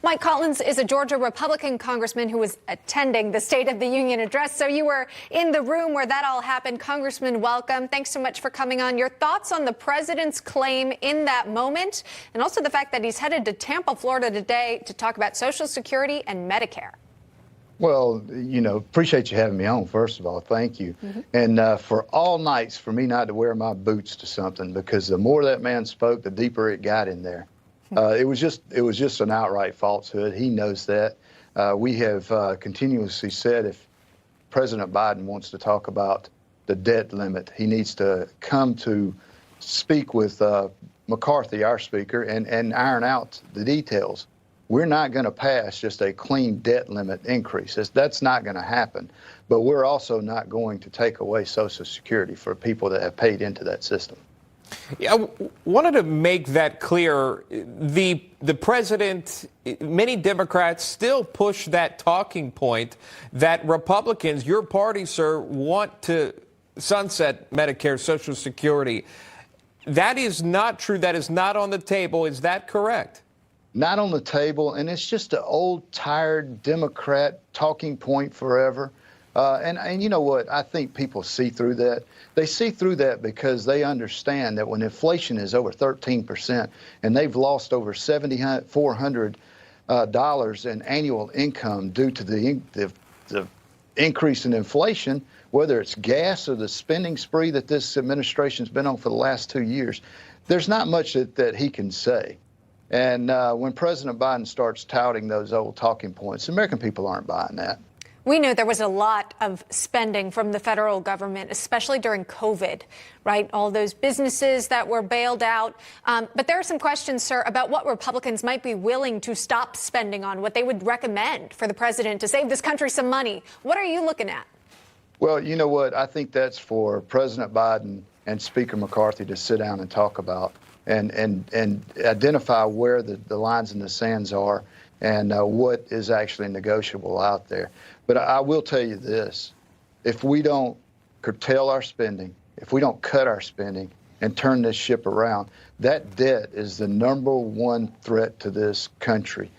Mike Collins is a Georgia Republican congressman who was attending the State of the Union address. So you were in the room where that all happened. Congressman, welcome. Thanks so much for coming on. Your thoughts on the president's claim in that moment, and also the fact that he's headed to Tampa, Florida today to talk about Social Security and Medicare. Well, appreciate you having me on, first of all. Thank you. And for all nights, for me not to wear my boots to something, because the more that man spoke, the deeper it got in there. It was just an outright falsehood. He knows that. We have continuously said if President Biden wants to talk about the debt limit, he needs to come to speak with McCarthy, our speaker, and iron out the details. We're not going to pass just a clean debt limit increase. That's not going to happen. But we're also not going to take away Social Security for people that have paid into that system. Yeah, I wanted to make that clear. The president, many Democrats still push that talking point that Republicans, your party, sir, want to sunset Medicare, Social Security. That is not true. That is not on the table. Is that correct? Not on the table, and it's just an old, tired Democrat talking point forever. And you know what? I think people see through that. They see through that because they understand that when inflation is over 13% and they've lost over $7,400 in annual income due to the increase in inflation, whether it's gas or the spending spree that this administration's been on for the last 2 years, there's not much that he can say. And when President Biden starts touting those old talking points, American people aren't buying that. We know there was a lot of spending from the federal government, especially during COVID, right? All those businesses that were bailed out. But there are some questions, sir, about what Republicans might be willing to stop spending on, what they would recommend for the president to save this country some money. What are you looking at? Well, you know what? I think that's for President Biden and Speaker McCarthy to sit down and talk about and identify where the lines in the sands are and what is actually negotiable out there. But I will tell you this, if we don't curtail our spending, if we don't cut our spending and turn this ship around, that debt is the #1 threat to this country.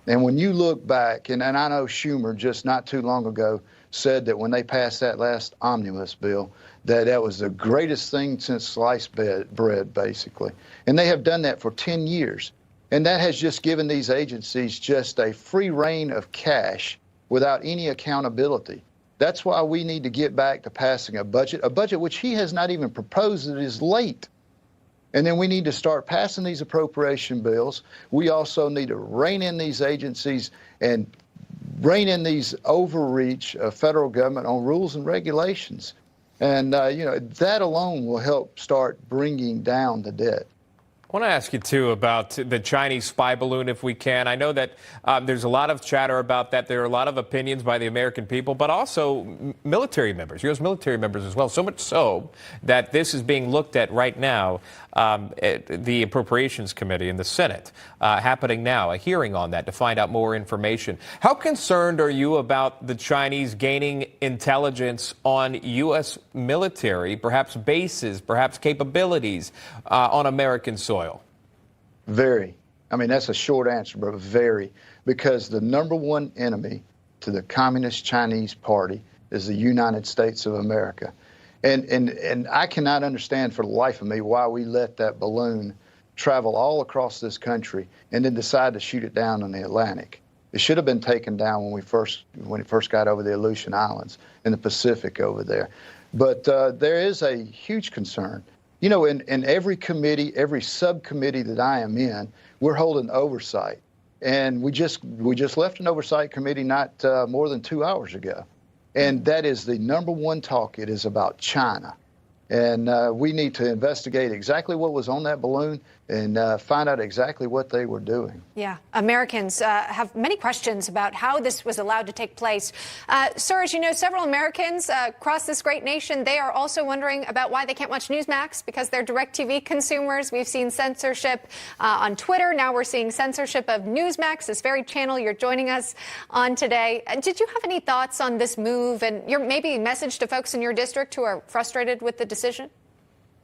And when you look back, and I know Schumer just not too long ago said that when they passed that last omnibus bill, that was the greatest thing since sliced bread, basically. And they have done that for 10 years. And that has just given these agencies just a free reign of cash without any accountability. That's why we need to get back to passing a budget which he has not even proposed. It is late. And then we need to start passing these appropriation bills. We also need to rein in these agencies and rein in these overreach of federal government on rules and regulations. And, that alone will help start bringing down the debt. I want to ask you, too, about the Chinese spy balloon, if we can. I know that there's a lot of chatter about that. There are a lot of opinions by the American people, but also military members, U.S. military members as well, so much so that this is being looked at right now at the Appropriations Committee in the Senate, happening now, a hearing on that to find out more information. How concerned are you about the Chinese gaining intelligence on U.S. military, perhaps bases, perhaps capabilities on American soil? Very. I mean, that's a short answer, but very. Because the #1 enemy to the Communist Chinese Party is the United States of America. And I cannot understand for the life of me why we let that balloon travel all across this country and then decide to shoot it down in the Atlantic. It should have been taken down when it first got over the Aleutian Islands in the Pacific over there. But there is a huge concern. In every committee, every subcommittee that I am in, we're holding oversight. And we just left an oversight committee not more than 2 hours ago. And that is the #1 talk. It is about China. And we need to investigate exactly what was on that balloon and find out exactly what they were doing. Yeah, Americans have many questions about how this was allowed to take place. Sir, as you know, several Americans across this great nation, they are also wondering about why they can't watch Newsmax because they're DirecTV consumers. We've seen censorship on Twitter. Now we're seeing censorship of Newsmax, this very channel you're joining us on today. Did you have any thoughts on this move and your maybe message to folks in your district who are frustrated with the decision?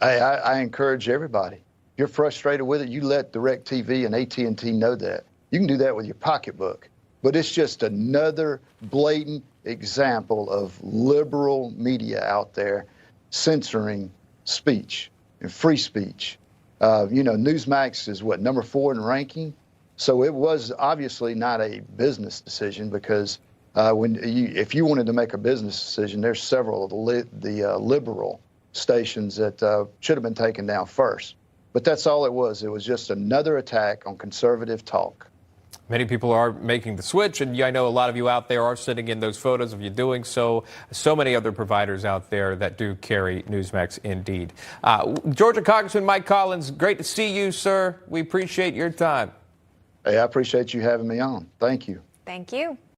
I encourage everybody. You're frustrated with it, you let DirecTV and AT&T know that. You can do that with your pocketbook. But it's just another blatant example of liberal media out there censoring speech and free speech. Newsmax is what, number 4 in ranking? So it was obviously not a business decision, because if you wanted to make a business decision, there's several of the liberal stations that should have been taken down first. But that's all it was. It was just another attack on conservative talk. Many people are making the switch, and I know a lot of you out there are sending in those photos of you doing so. So many other providers out there that do carry Newsmax indeed. Georgia Congressman Mike Collins, great to see you, sir. We appreciate your time. Hey, I appreciate you having me on. Thank you. Thank you.